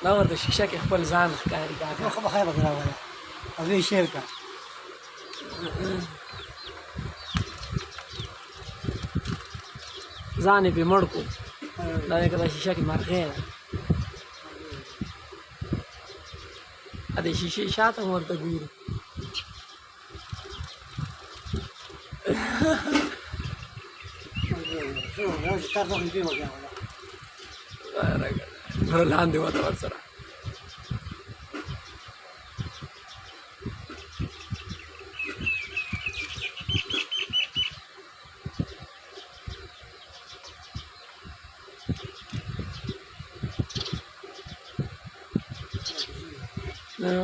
دا ورته شیشه کې خپل ځان ښکاري کاکا خو به خیر به راوله او زه یې شیر کړه ځان یې پرې مړ کړو دا یې که دا شیشه کې مرغۍ ده د شیشې شاته هم ورته ګورو ګوره لاندې وته ورسره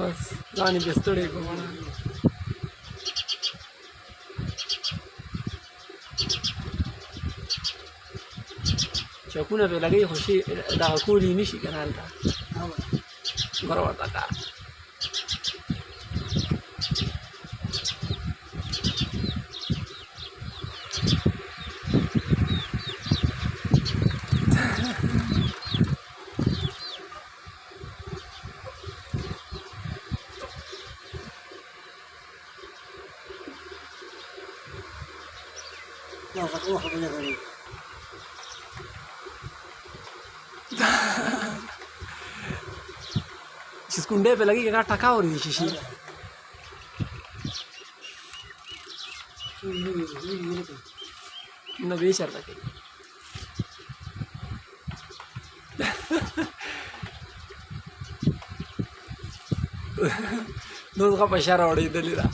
بس ځان یې بیا ستړی کړو چکونه پرې لګوي خو شي دغه کولی نه شي که نه هلته ګوره ورته کار چې سکونډۍ پرې لګي که ټکا وري دي شیشې نه بې شرطه کوي نو هغه په شر اورېدلې ده